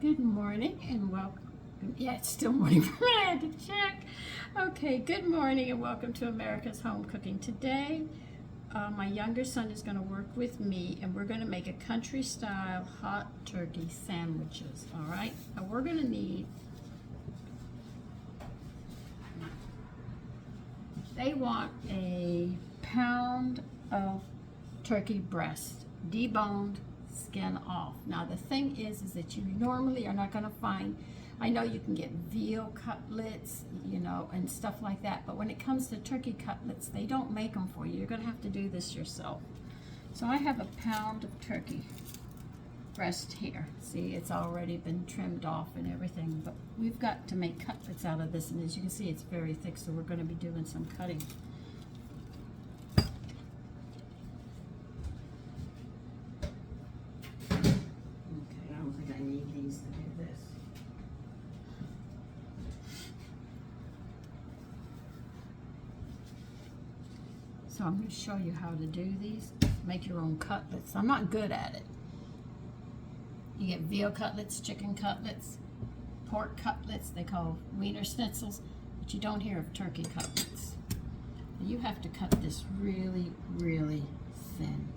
Good morning and welcome. Yeah, it's still morning for me. I had to check. Okay, good morning and welcome to America's Home Cooking. Today, my younger son is going to work with me and we're going to make a country style hot turkey sandwiches. All right, now we're going to need, they want a pound of turkey breast, deboned, skin off. Now the thing is that you normally are not going to find, I know you can get veal cutlets, you know, and stuff like that, but when it comes to turkey cutlets, they don't make them for you. You're going to have to do this yourself. So I have a pound of turkey breast here. See, it's already been trimmed off and everything, but we've got to make cutlets out of this, and as you can see, it's very thick, so we're going to be doing some cutting. So I'm going to show you how to do these. Make your own cutlets. I'm not good at it. You get veal cutlets, chicken cutlets, pork cutlets, they call Wiener schnitzels, but you don't hear of turkey cutlets. You have to cut this really, really thin.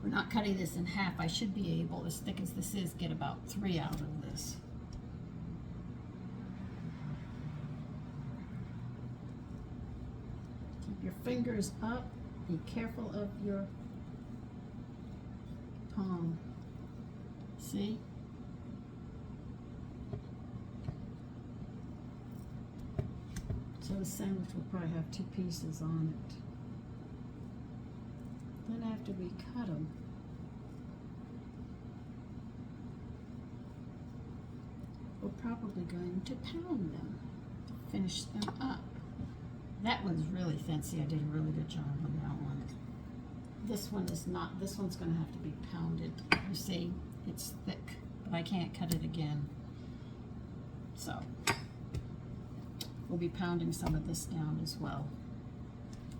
We're not cutting this in half. I should be able, as thick as this is, get about 3 out of this. Keep your fingers up. Be careful of your palm. See? So the sandwich will probably have 2 pieces on it. Then after we cut them, we're probably going to pound them to finish them up. That one's really thin. See, I did a really good job on that one. This one is not. This one's going to have to be pounded. You see, it's thick, but I can't cut it again. So we'll be pounding some of this down as well.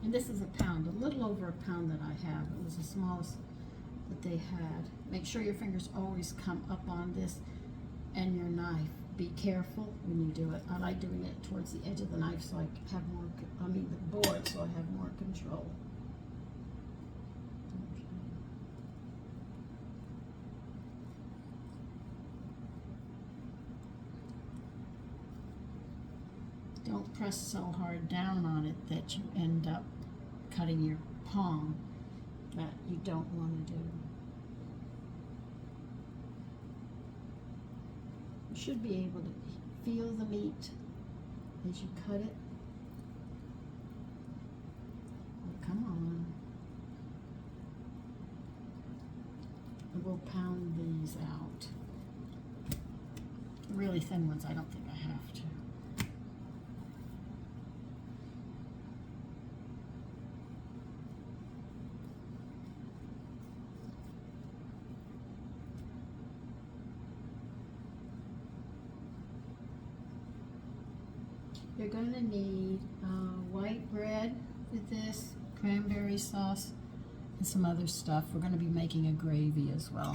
And this is a pound, a little over a pound that I have. It was the smallest that they had. Make sure your fingers always come up on this and your knife. Be careful when you do it. I like doing it towards the edge of the knife so I have more, the board, so I have more control. Don't press so hard down on it that you end up cutting your palm. That you don't want to do. You should be able to feel the meat as you cut it. Oh, come on. And we'll pound these out. The really thin ones, I don't think I have to. You're going to need white bread with this, cranberry sauce, and some other stuff. We're going to be making a gravy as well.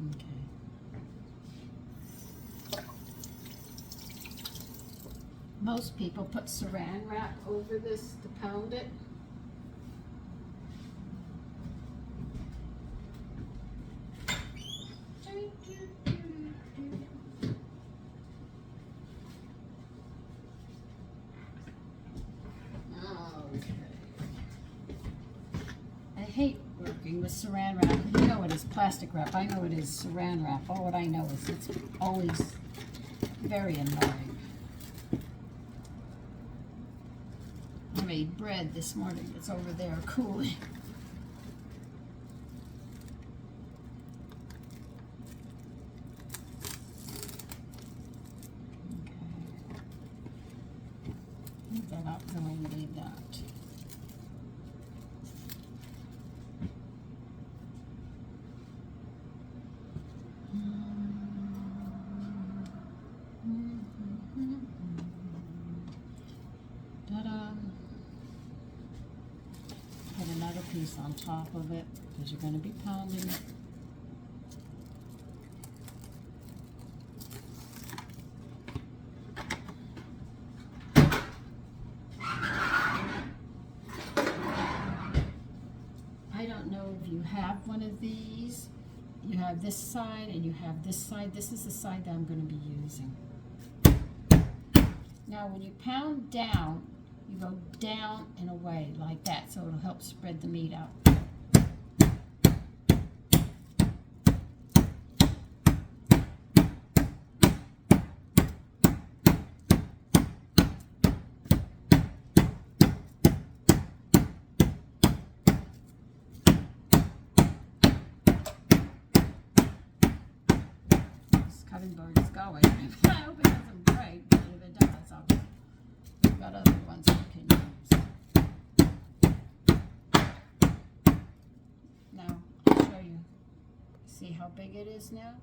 Okay. Most people put saran wrap over this to pound it. I hate working with saran wrap. You know it is plastic wrap. I know it is saran wrap. All what I know is it's always very annoying. I made bread this morning. It's over there cooling. Okay. Leave that out. Then we'll leave that. Put another piece on top of it because you're going to be pounding it. have one of these, you have this side and you have this side. This is the side that I'm going to be using. Now when you pound down, you go down and away like that, so it'll help spread the meat out. Cutting board is going. I hope it doesn't break, but if it does, I've got other ones I can use. Now, I'll show you. See how big it is now?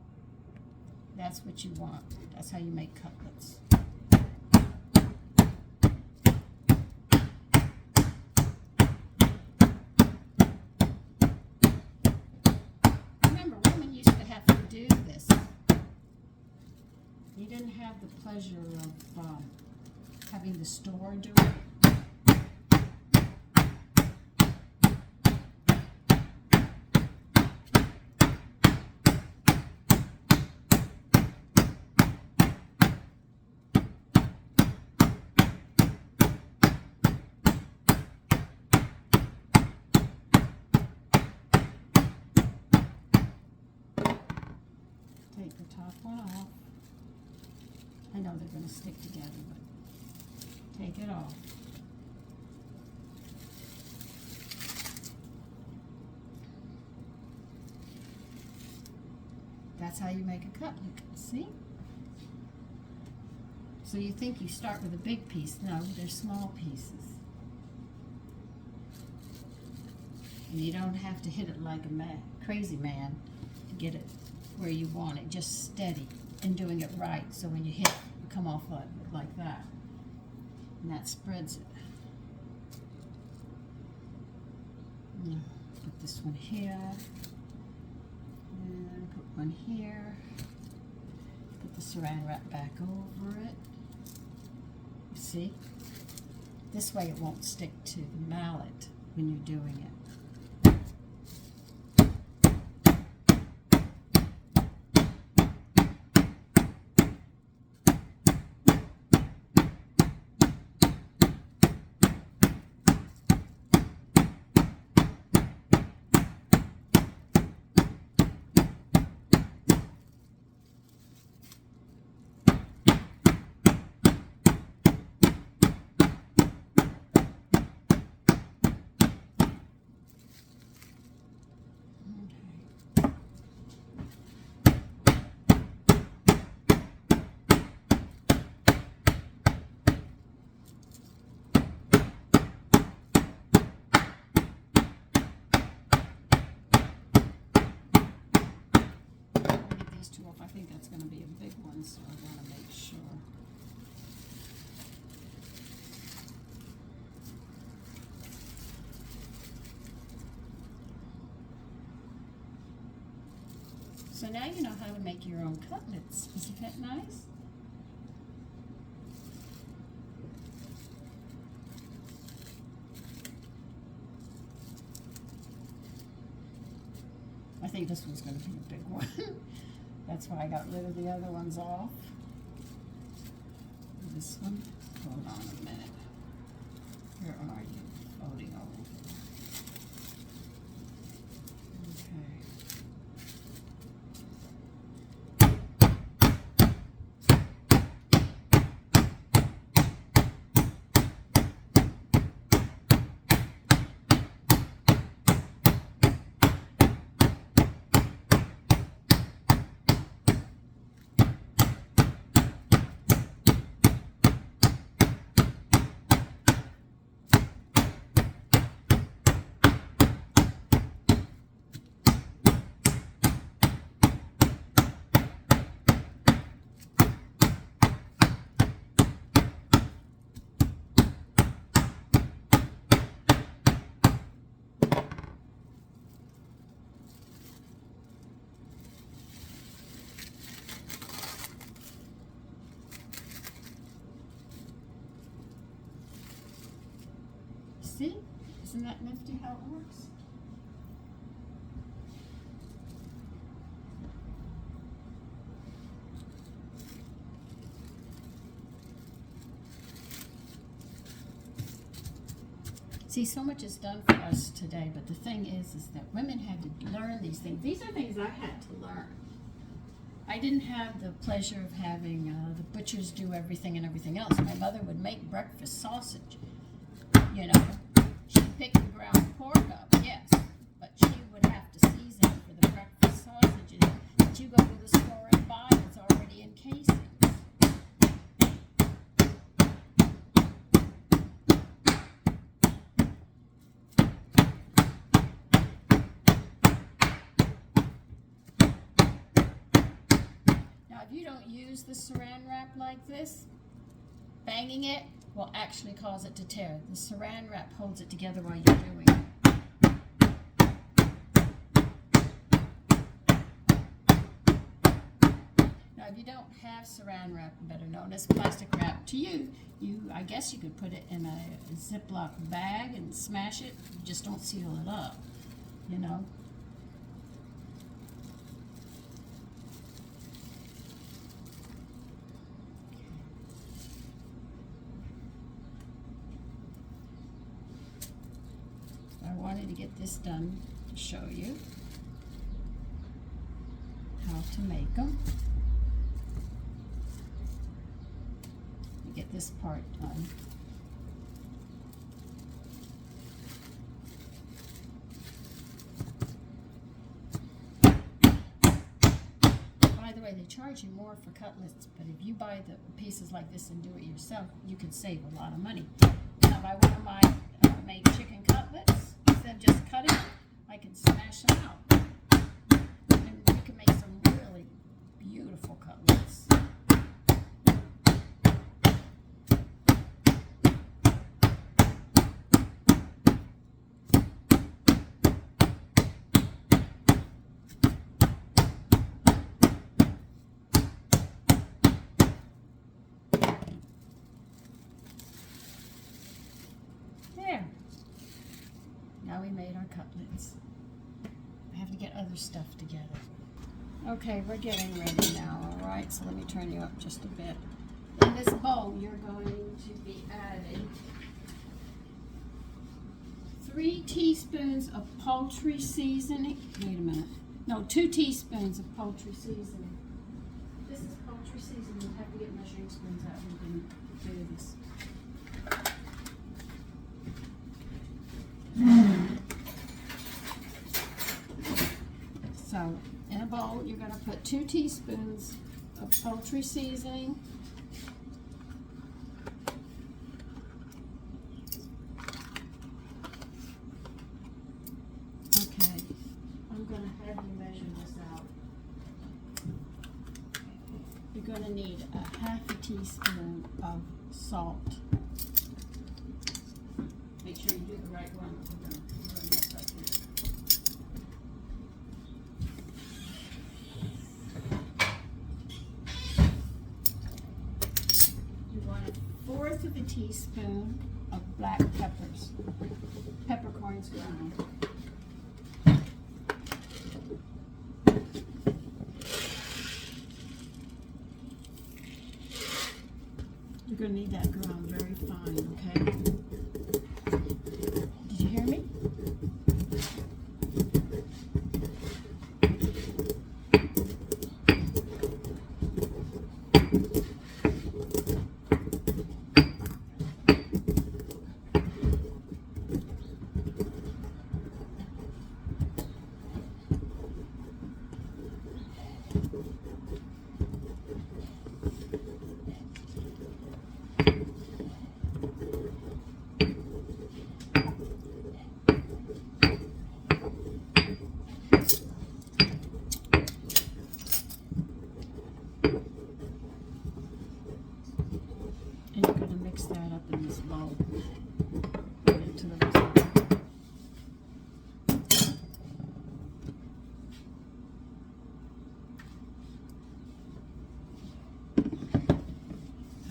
That's what you want. That's how you make cutlets. Remember, women used to have to do this. You didn't have the pleasure of having the store do it. Take the top one off. I know they're going to stick together, but take it off. That's how you make a cutlet, see? So you think you start with a big piece. No, they're small pieces. And you don't have to hit it like a crazy man to get it where you want it. Just steady and doing it right, so when you hit, you come off like that, and that spreads it. Now, put this one here, and put one here. Put the saran wrap back over it. You see? This way it won't stick to the mallet when you're doing it. I think that's going to be a big one, so I want to make sure. So now you know how to make your own cutlets. Isn't that nice? I think this one's going to be a big one. That's why I got rid of the other ones off. This one, hold on a minute. Where are you? Floating over. Okay. See? Isn't that nifty how it works? See, so much is done for us today, but the thing is that women had to learn these things. These are things I had to learn. I didn't have the pleasure of having the butchers do everything and everything else. My mother would make breakfast sausage, you know. She'd pick the ground pork up, yes, but she would have to season it for the breakfast sausages that you go to the store and buy. It's already in casings. Now, if you don't use the saran wrap like this, banging it will actually cause it to tear. The saran wrap holds it together while you're doing it. Now, if you don't have saran wrap, better known as plastic wrap, to you, I guess you could put it in a Ziploc bag and smash it. You just don't seal it up, you know. I wanted to get this done to show you how to make them. Get this part done. By the way, they charge you more for cutlets, but if you buy the pieces like this and do it yourself, you can save a lot of money. Now, by one of my made chicken cutlets, instead of just cutting them, I can smash them out. And you can make some really beautiful cutlets. There. Now we made our cutlets. I have to get other stuff together. Okay, we're getting ready now, all right? So let me turn you up just a bit. In this bowl, you're going to be adding 3 teaspoons of poultry seasoning. Wait a minute. No, 2 teaspoons of poultry seasoning. This is poultry seasoning. You have to get measuring spoons out. We can do this. So, in a bowl, you're going to put 2 teaspoons of poultry seasoning. Okay, I'm going to have you measure this out. You're going to need a 1/2 teaspoon of salt. Make sure you do the right one. We're going to mess up here. You want 1/4 of a teaspoon of black peppers, peppercorns ground. You're going to need that ground very fine, okay? Did you hear me? And you're going to mix that up in this bowl. Put it to the rest of it.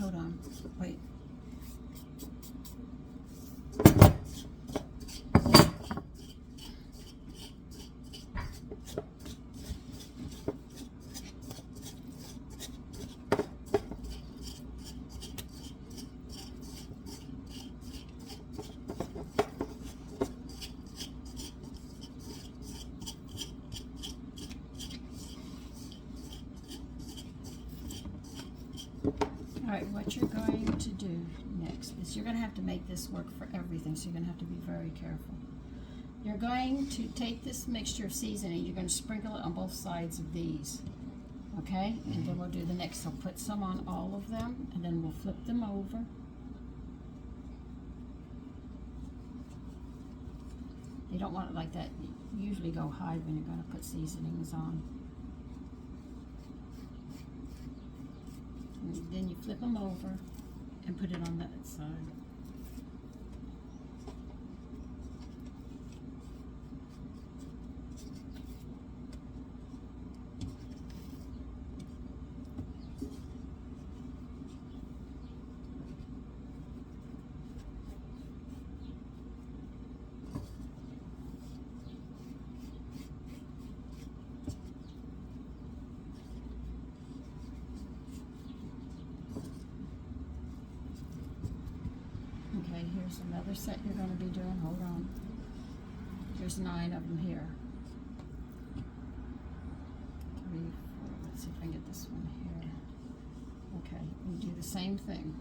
Hold on. Wait. All right, what you're going to do next is you're going to have to make this work for everything, so you're going to have to be very careful. You're going to take this mixture of seasoning, you're going to sprinkle it on both sides of these, okay? And then we'll do the next. So put some on all of them, and then we'll flip them over. You don't want it like that. You usually go high when you're going to put seasonings on. And then you flip them over and put it on that side. Okay, here's another set you're going to be doing. Hold on. There's 9 of them here. 3, 4. Let's see if I can get this one here. Okay, we do the same thing.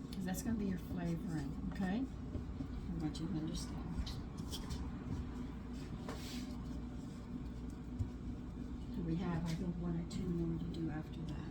Because that's going to be your flavoring, okay? I want you to understand. We have, I think, 1 or 2 more to do after that.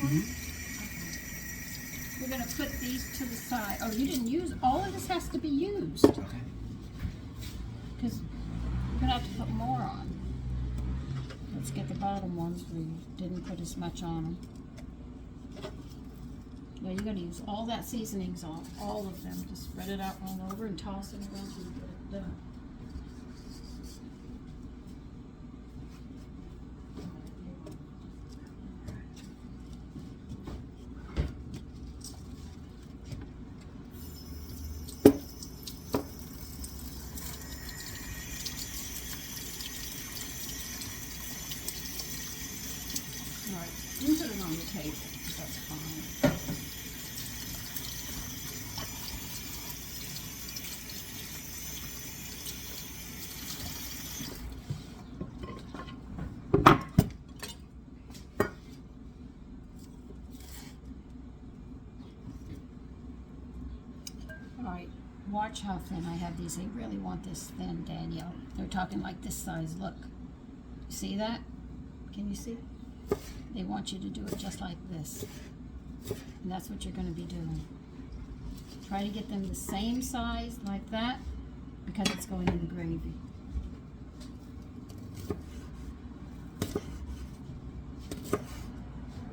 Okay. We're going to put these to the side. Oh, you didn't use, all of this has to be used. Okay. Because we're going to have to put more on. Let's get the bottom ones. We didn't put as much on them. Now you're going to use all that seasonings on, all of them. Just spread it out all over and toss it around until you get it done. Alright, you can put it on the table. That's fine. Alright, watch how thin I have these. They really want this thin, Danielle. They're talking like this size. Look. See that? Can you see? They want you to do it just like this. And that's what you're going to be doing. Try to get them the same size like that because it's going in the gravy.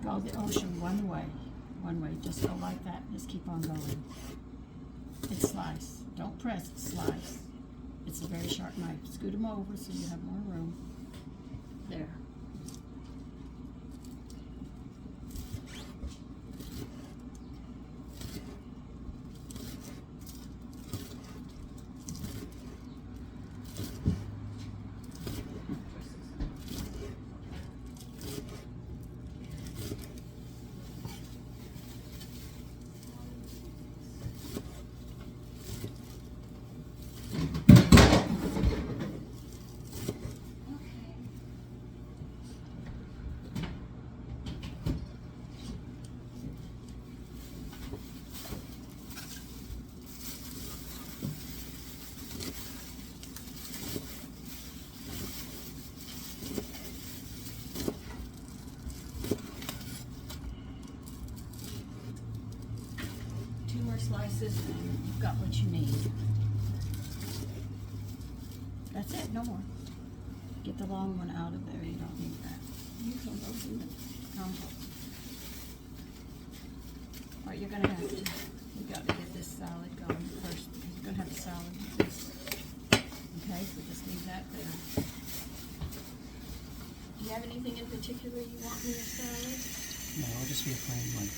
Go the ocean one way. One way. Just go like that. Just keep on going. It's slice. Don't press, slice. It's a very sharp knife. Scoot them over so you have more room. There. 2 more slices and you've got what you need. That's it, no more. Get the long one out of there, you don't need that. Use one of those in the compost. Alright, you're gonna have to, you gotta get this salad going first, because you're gonna have a salad with this. Okay, so just leave that there. Do you have anything in particular you want in your salad? No, it'll just be a plain one.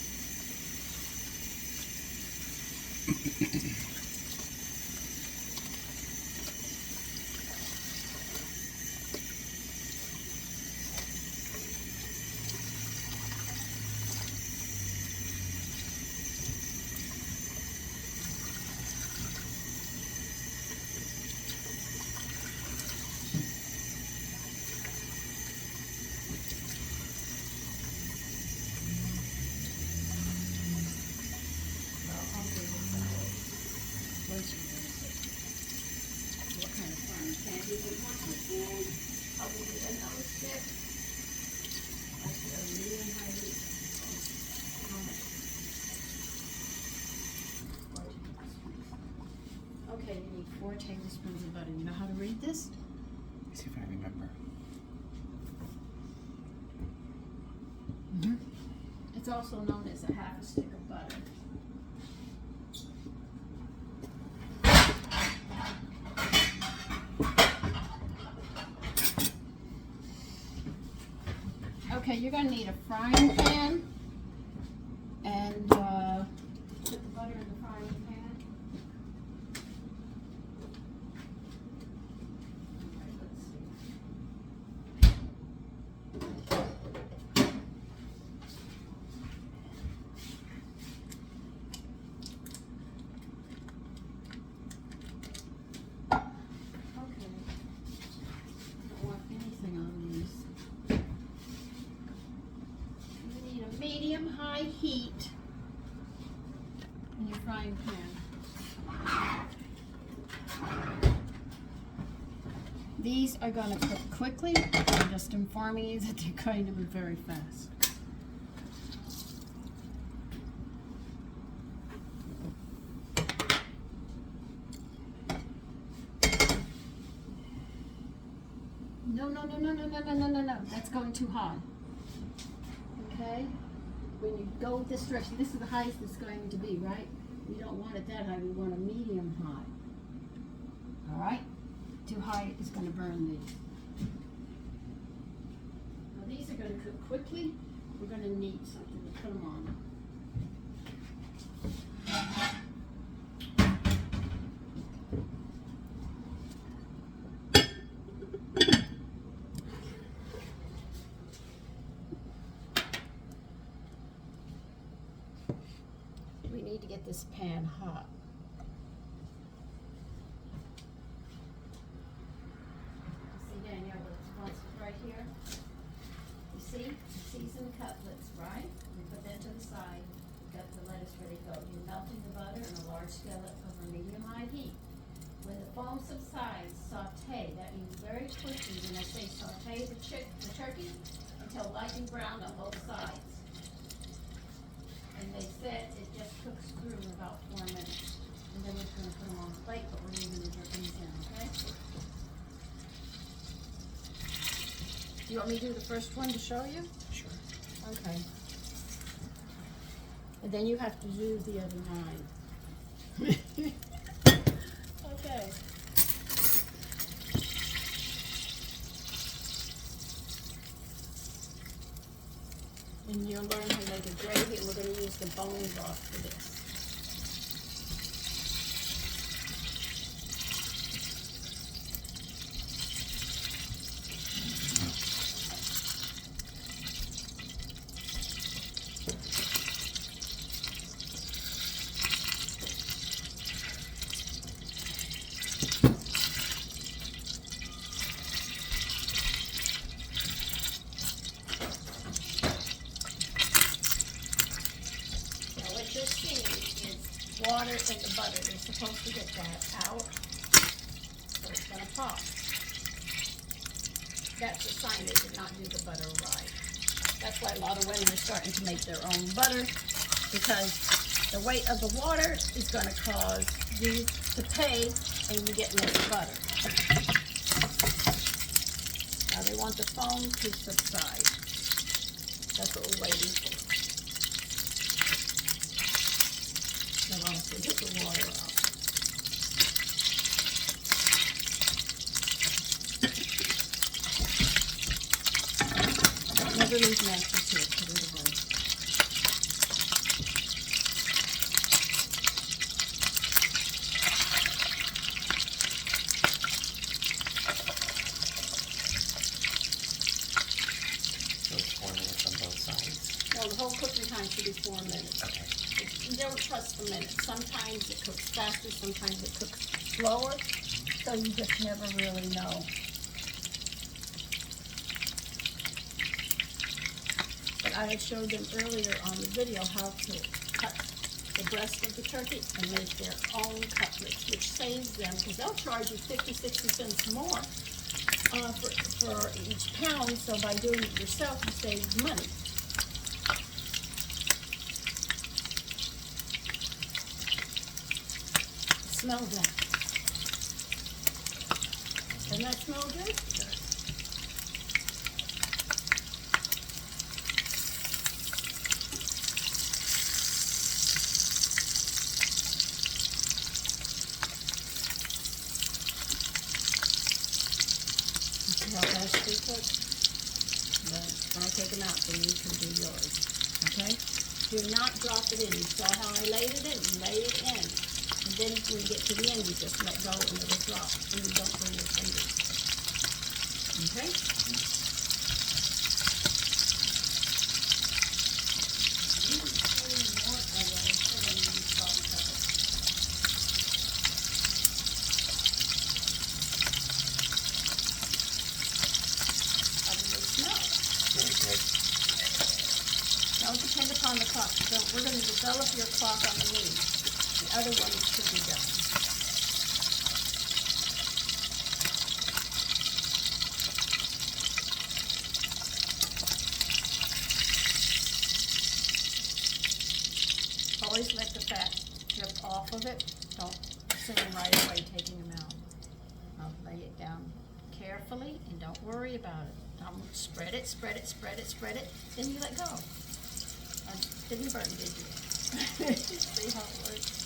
What kind of frying pan do you want? I'll give you another stick. I said a medium high heat. How much? Okay, you need 4 tablespoons of butter. You know how to read this? Let's see if I remember. It's also known as a half a stick of butter. Okay, you're going to need a frying pan and put the butter in the frying pan. Alright, let's see. Okay. I don't want anything on these. Medium-high heat in your frying pan. These are going to cook quickly. I'm just informing you that they're going to be very fast. No. That's going too high. Okay? When you go with this direction, this is the highest it's going to be, right? We don't want it that high, we want a medium high. Alright? Too high is going to burn these. Now these are going to cook quickly. We're going to need something to put them on. We need to get this pan hot. See, Danielle, what's right here? You see? Seasoned cutlets, right? We put that to the side. We've got the lettuce ready to go. You're melting the butter in a large skillet over medium-high heat. When the foam subsides, saute. That means very quickly. When I say saute the turkey until lightning brown on both sides. And they said it just cooks through in about 4 minutes. And then we're going to put them on the plate, but we're leaving the drippings in, okay? Do you want me to do the first one to show you? Sure. Okay. And then you have to do the other 9. Okay. And you'll learn how to make a gravy, and we're going to use the bone broth for this. Water and the butter, they're supposed to get that out, so it's going to pop. That's a sign they did not do the butter right. That's why a lot of women are starting to make their own butter, because The weight of the water is going to cause these to pay, and you get less butter. Now they want the foam to subside. That's what we're waiting for. Now also get the water out. Never leave matches here, put it away. So it's 4 minutes on both sides. Well, the whole cooking time should be 4 minutes. Okay. You don't trust the minutes. Sometimes it cooks faster, sometimes it cooks slower, so you just never really know. But I had showed them earlier on the video how to cut the breast of the turkey and make their own cutlets, which saves them, because they'll charge you 50, 60 cents more for each pound, so by doing it yourself, you save money. Smell that. Doesn't that smell good? It does. See how fast they cook? Then when I take them out, then you can do yours. Okay? Do not drop it in. You saw how I laid it in? You lay it in. And then when you get to the end, you just let go and it'll drop. And you don't burn your fingers. Okay? You can put more away so then you salt and pepper. How does it smell? Very good. Don't depend upon the clock. We're going to develop your clock on the meat. The other one should be done. Always let the fat drip off of it. Don't assume right away taking them out. I'll lay it down carefully and don't worry about it. Spread it, spread it, spread it, spread it. Then you let go. Didn't burn, did you? See how it works?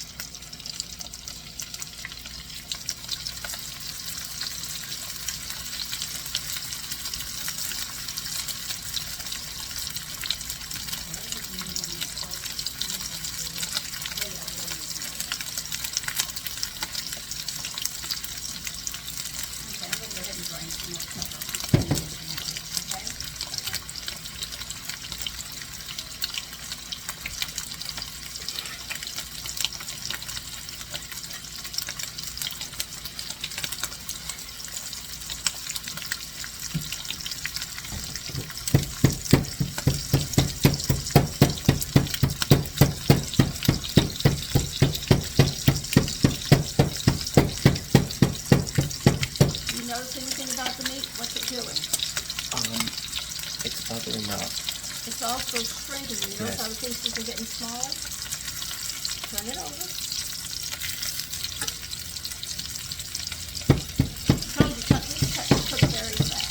It's bubbling up. It's also shrinking. You notice how the pieces are getting smaller? Turn it over. I told you, this cook very fast.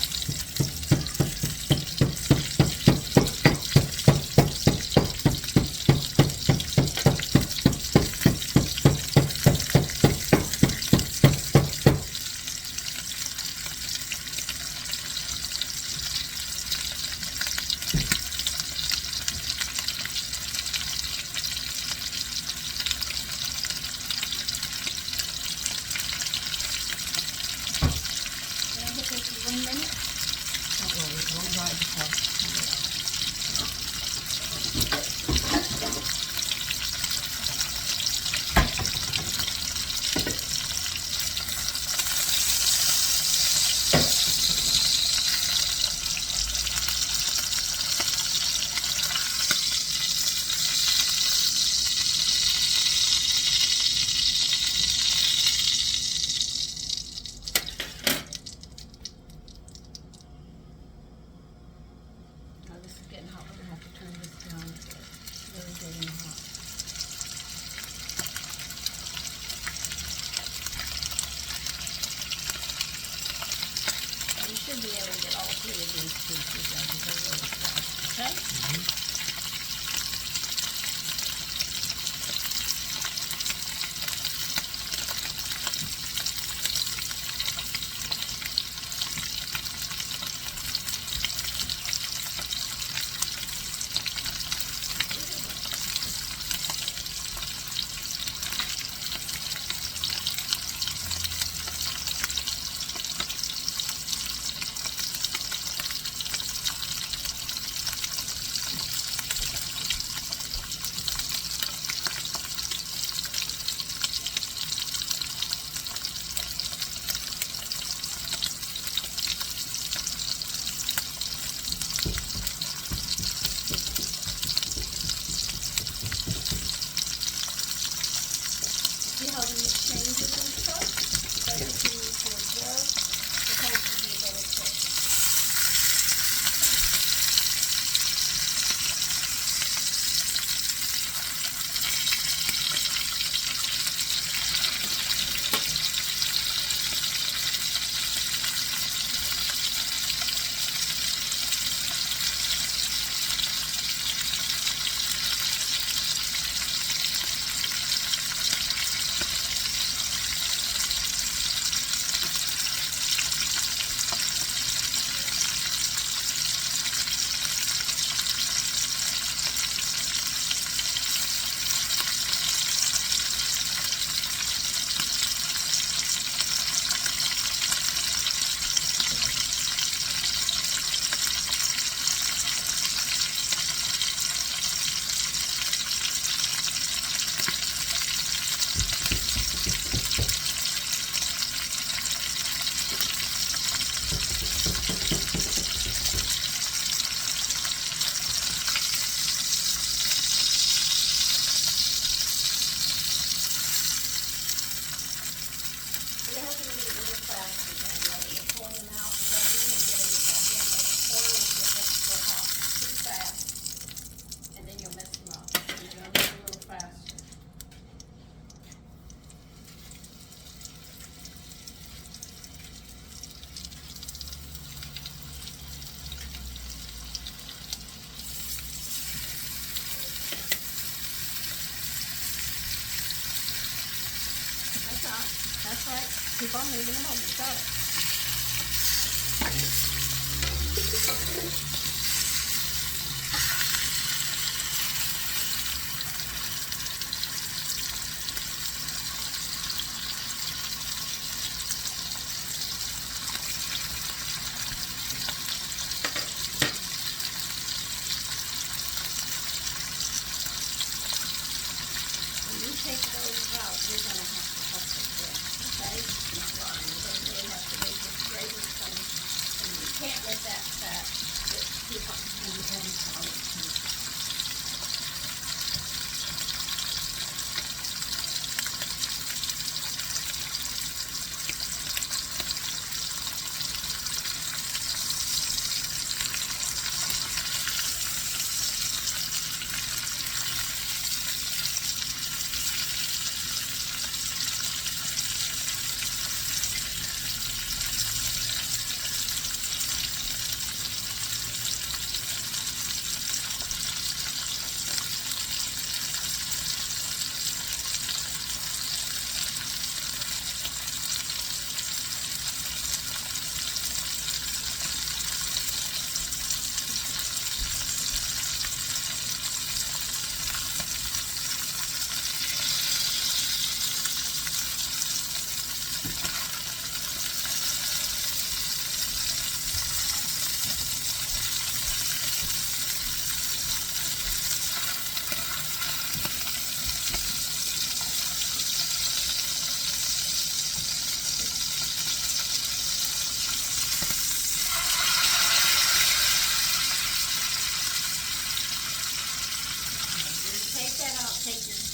should be able to get all three of these pieces in because they're really soft, okay? See how the meat changes and stuff? So you need to observe the whole thing you better cook. You have to do it real fast because you're pulling them out, running and getting them back in, or the oil will get extra hot too fast, and then you'll mess them up. So you're gonna move a little faster. That's right. Keep on moving them over. You got it. When you take those out, you're going to have to husk it in. Okay? Not wrong. You're going to really have to make this gravy come. And you can't let that fat get too hot and you have it solid.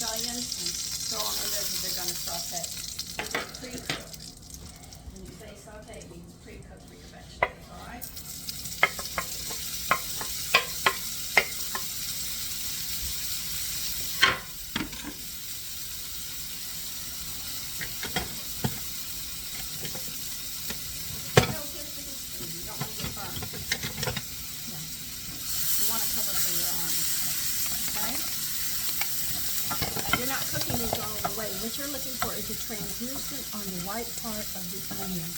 scallions and throw them in there because they're going to saute. This is pre-cooked. When you say saute, it means pre-cooked for your vegetables, all right? You don't what you're looking for is a translucent on the white part of the onion.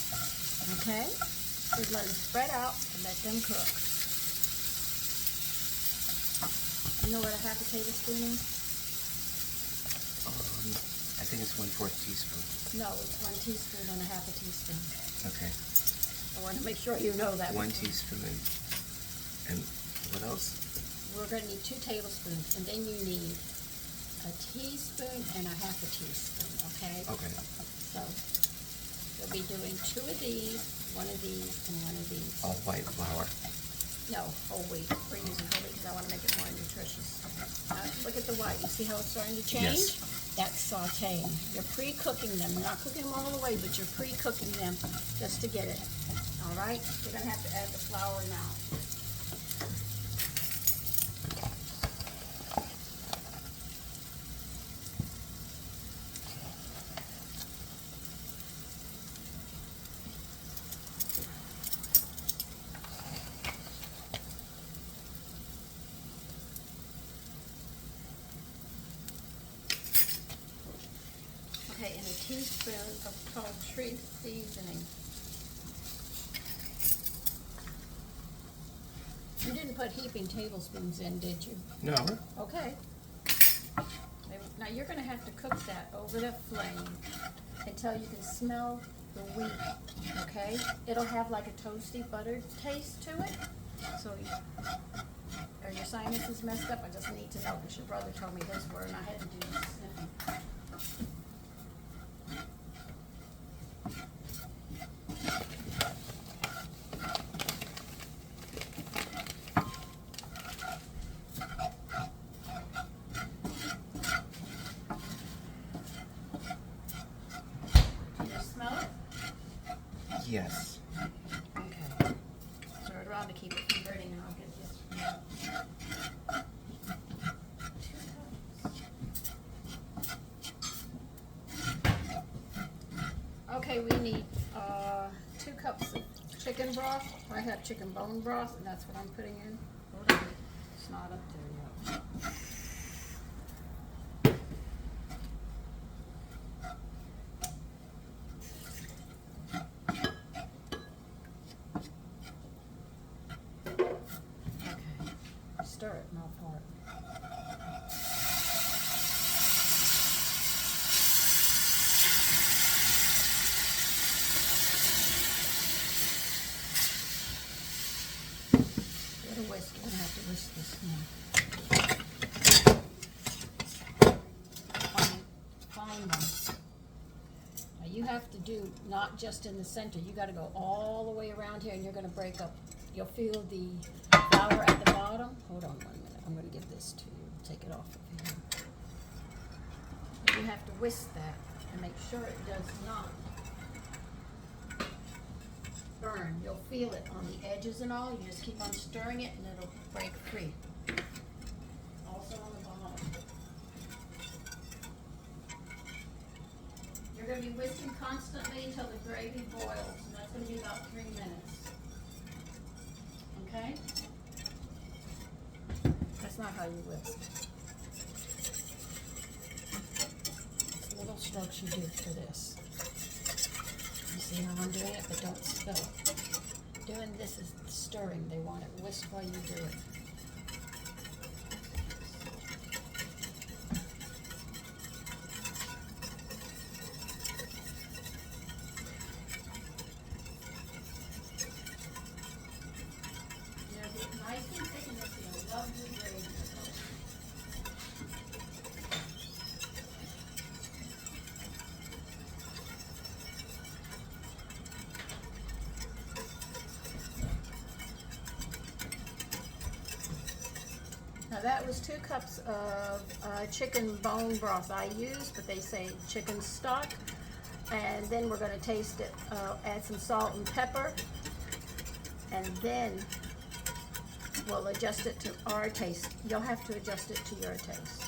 Okay? So let them spread out and let them cook. You know what a half a tablespoon is? I think it's 1/4 teaspoon. No, it's 1 teaspoon and a half a teaspoon. Okay. I want to make sure you know that. 1 teaspoon and what else? We're going to need 2 tablespoons, and then you need a teaspoon and a half a teaspoon, okay? Okay. So we'll be doing 2 of these, 1 of these, and 1 of these. All white flour. No, whole wheat. We're using whole wheat because I want to make it more nutritious. Now, look at the white. You see how it's starting to change? Yes. That's sauteing. You're pre-cooking them. You're not cooking them all the way, but you're pre-cooking them just to get it. All right? You're going to have to add the flour now. Okay, and a teaspoon of poultry seasoning. You didn't put heaping tablespoons in, did you? No. Okay. Now you're gonna have to cook that over the flame until you can smell the wheat, okay? It'll have like a toasty buttered taste to it. So, are your sinuses messed up? I just need to know because your brother told me his were and I had to do some sniffing. Yes. Okay. Stir it around to keep it from burning and I'll get this. Okay, we need 2 cups of chicken broth. I have chicken bone broth and that's what I'm putting in. Hold on. It's not up there yet. Stir it, not part. Get a whisk. We're gonna have to whisk this now. Fine one. Now you have to do not just in the center. You got to go all the way around here, and you're gonna break up. You'll feel the flour at the bottom. Hold on 1 minute. I'm going to give this to you. Take it off of here. You have to whisk that and make sure it does not burn. You'll feel it on the edges and all. You just keep on stirring it and it'll break free. Also on the bottom. You're going to be whisking constantly until the gravy boils. And that's going to be about 3 minutes. Okay? That's not how you whisk. It's little strokes you do for this. You see how I'm doing it, but don't spill. Doing this is stirring. They want it whisked while you do it. Nice and thick and it's a lovely gravy. Now that was 2 cups of chicken bone broth I used, but they say chicken stock. And then we're going to taste it, add some salt and pepper, and then we'll adjust it to our taste. You'll have to adjust it to your taste.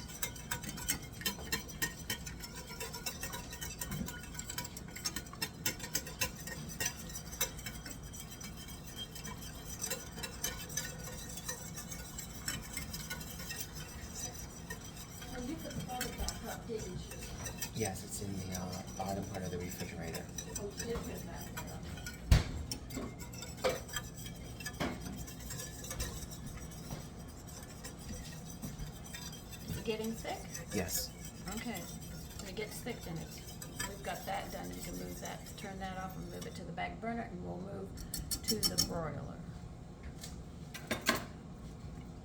And you put the butter back up, didn't you? Yes, it's in the bottom part of the refrigerator. Oh, did put that there. Is it getting thick? Yes. Okay. When it gets thick, then we've got that done. You can move that, turn that off and move it to the back burner, and we'll move to the broiler.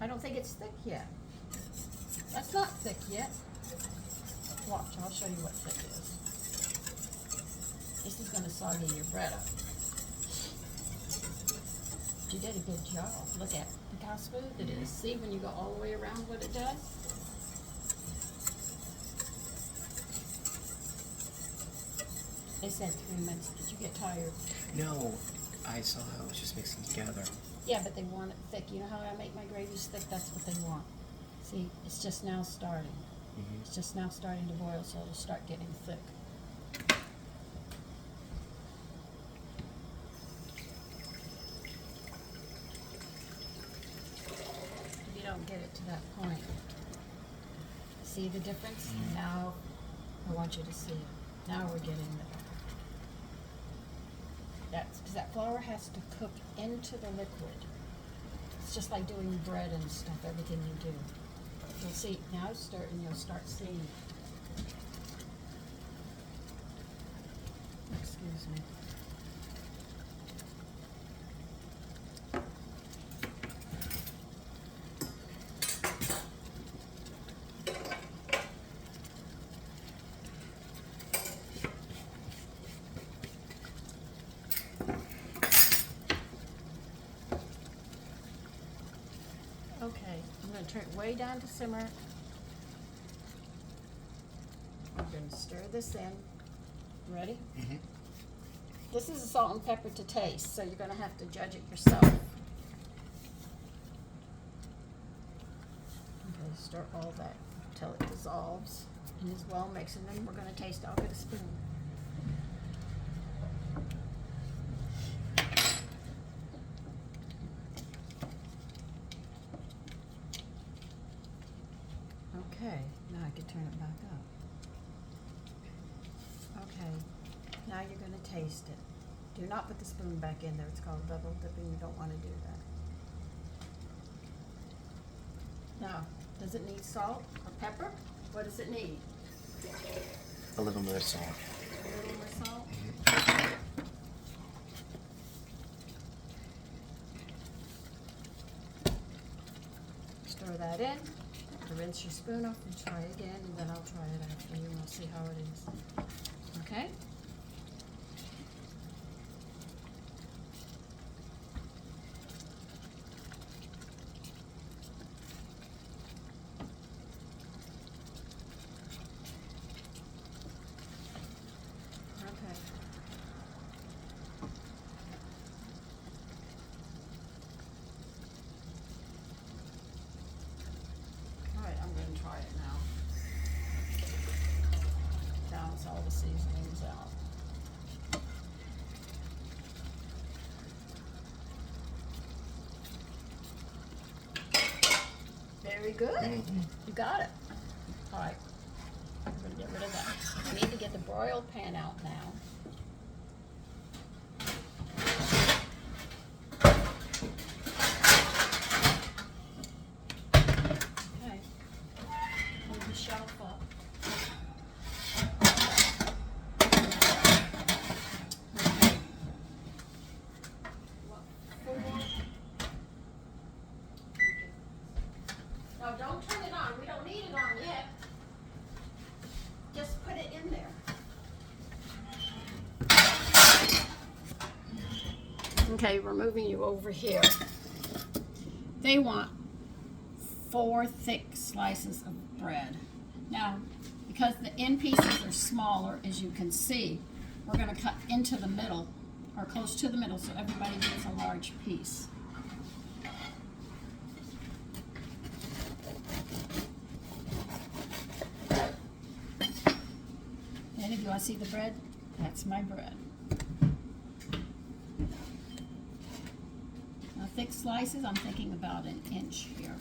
I don't think it's thick yet. That's not thick yet. Watch, I'll show you what thick is. This is gonna soggy your bread up. You did a good job. Look how smooth it is. See when you go all the way around what it does? They said 3 minutes. Did you get tired? No, I saw how it was just mixing together. Yeah, but they want it thick. You know how I make my gravies thick? That's what they want. See, it's just now starting. Mm-hmm. It's just now starting to boil, so it'll start getting thick. If you don't get it to that point, see the difference? Mm-hmm. Now, I want you to see it. Now we're getting there. That's because that flour has to cook into the liquid. It's just like doing bread and stuff, everything you do. You'll see, now it's starting, you'll start seeing. Excuse me. Okay, I'm going to turn it way down to simmer. I'm going to stir this in. Ready? Mm-hmm. This is a salt and pepper to taste, so you're going to have to judge it yourself. Okay, stir all that until it dissolves and is well mixed, and then we're going to taste it. I'll get a spoon. Okay, now I can turn it back up. Okay, now you're going to taste it. Do not put the spoon back in there. It's called double dipping. You don't want to do that. Now, does it need salt or pepper? What does it need? A little more salt. A little more salt? Stir that in. Rinse your spoon off and try again, and then I'll try it after you and we'll see how it is. Okay? Okay. Alright, I'm going to try it now. Balance all the seasonings out. Very good. Mm-hmm. You got it. Alright. I'm going to get rid of that. I need to get the broiled pan out now. Okay. Hold the shelf up. Okay. What, 4? No, don't turn it on. We don't need it on yet. Just put it in there. Okay, we're moving you over here. They want 4 thick slices of bread. Now, because the end pieces are smaller, as you can see, we're going to cut into the middle, or close to the middle, so everybody gets a large piece. And if you want to see the bread, that's my bread. Now, thick slices, I'm thinking about 1 inch here.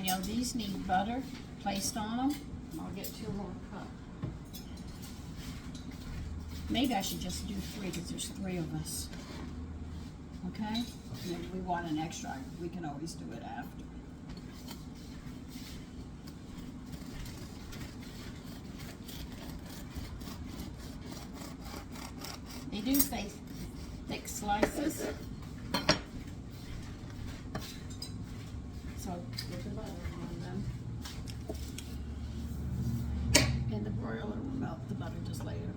know these need butter placed on them. I'll get 2 more cups. Maybe I should just do 3 because there's 3 of us. Okay? And if we want an extra, we can always do it after. They do say thick slices. So put the butter on them. And the broiler will melt the butter, just lay it around.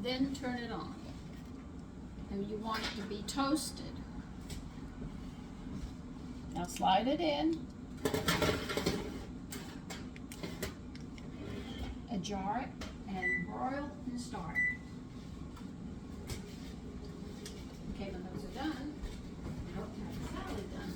Then turn it on. And you want it to be toasted. Now slide it in. Jar it and broil and start. Okay, when those are done, we hope to have the salad done.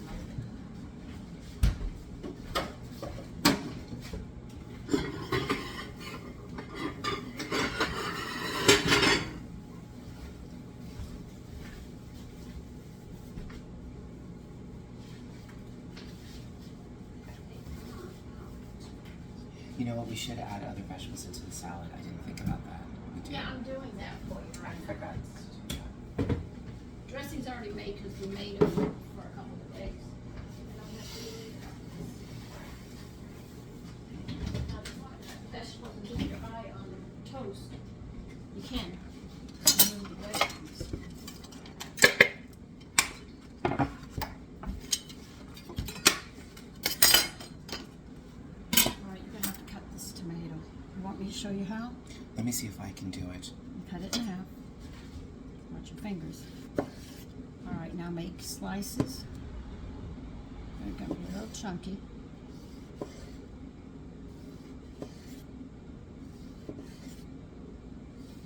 You know what? We should add other vegetables into the salad. I didn't think about that. We do. Yeah, I'm doing that for you right I now. forgot. Dressing's already made because we made it for a couple of days. Now, if you want that vegetable to keep your eye on the toast, you can. Remove the vegetables. Alright, you're gonna have to cut this tomato. You want me to show you how? Let me see if I can do it. Cut it in half. Watch your fingers. Alright, now make slices. They're going to be a little chunky.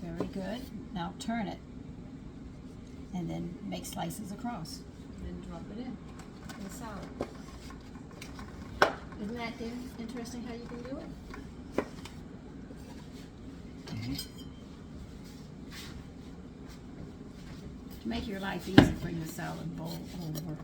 Very good. Now turn it. And then make slices across. Then drop it in the salad. Isn't that interesting how you can do it? To make your life easy, bring the salad bowl over.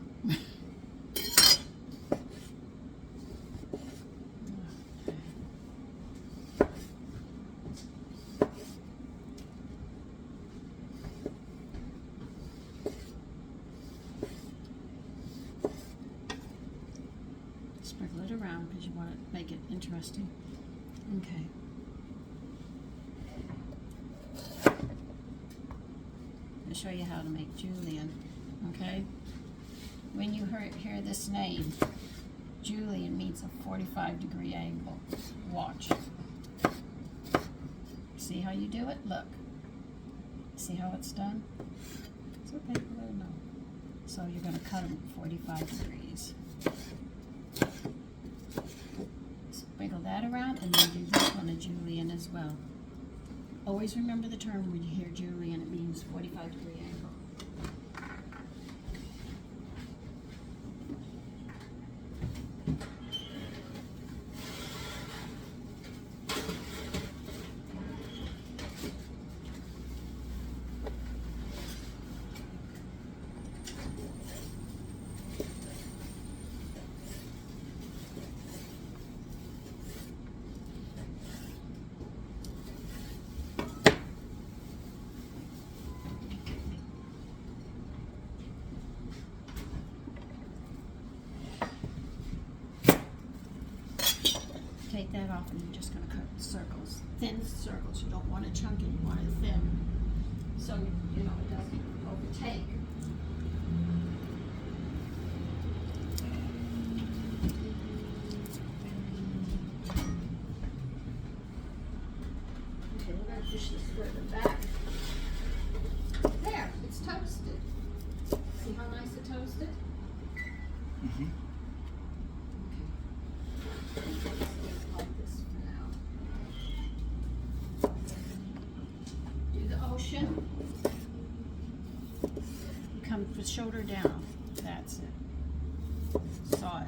Sprinkle it around because you want to make it interesting. Okay. I'll show you how to make julienne, okay? When you hear this name, julienne means a 45-degree angle. Watch. See how you do it? Look. See how it's done? It's okay, let it know. So you're going to cut them 45 degrees. Sprinkle that around and then do this one a julienne as well. Always remember the term when you hear julienne, it means 45-degree angle. Take that off and you're just going to cut circles, thin circles. You don't want it chunky, you want it thin, so you know it doesn't overtake. Okay, we're going to push this further back. her down. That's it. Saw it.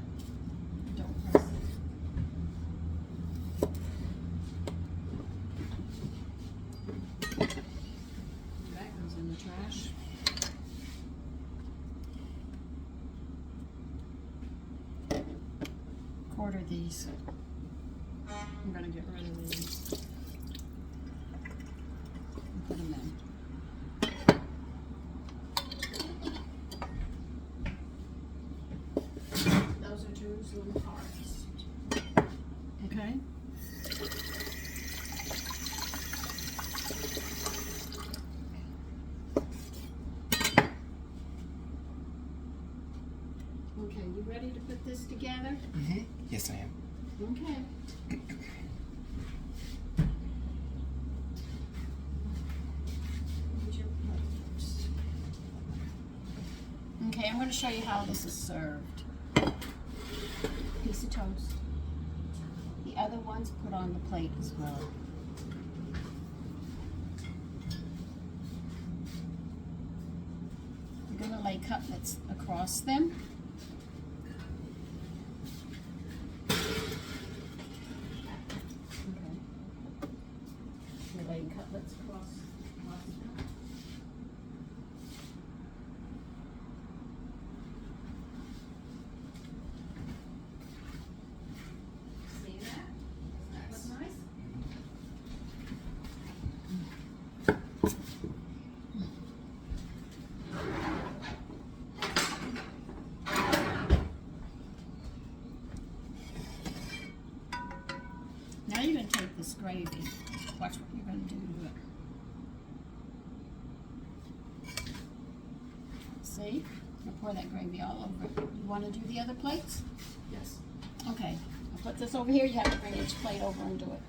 Don't press it. That goes in the trash. Quarter these. I'm gonna get rid of these. And put them in. Those are Jerusalem hearts. Okay? Okay, you ready to put this together? Mm-hmm. Yes, I am. Okay. Here's your plate first. Okay, I'm going to show you how this is served. Piece of toast. The other ones put on the plate as well. You're going to lay cutlets across them. You're laying cutlets across them. See that? Does that look nice? Now you're going to take this gravy. Watch what you're going to do to it. See? I'll pour that gravy all over it. You want to do the other plates? Yes. Okay. I'll put this over here. You have to bring each plate over and do it.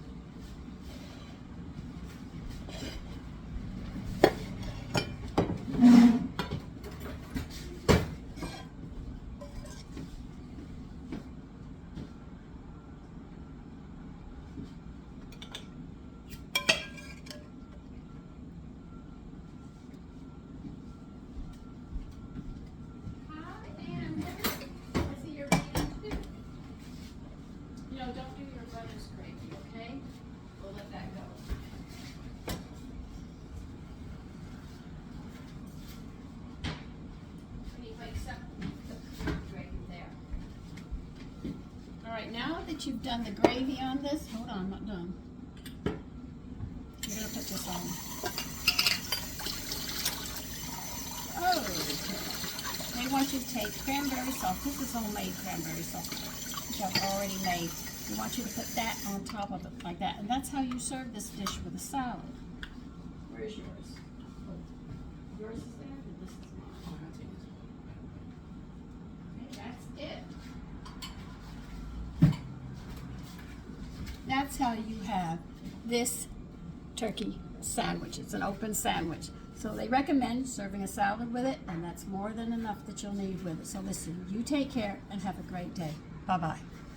No, don't do your brother's gravy, okay? We'll let that go. When he wakes up, put the gravy there. All right, now that you've done the gravy on this, hold on, I'm not done. You're gonna put this on. Oh, okay. They want you to take cranberry sauce. This is homemade cranberry sauce, which I've already made. We want you to put that on top of it like that. And that's how you serve this dish with a salad. Where's yours? Oh, yours is there and this is mine. Oh, I'll take this. Okay, that's it. That's how you have this turkey sandwich. It's an open sandwich. So they recommend serving a salad with it, and that's more than enough that you'll need with it. So listen, you take care and have a great day. Bye-bye.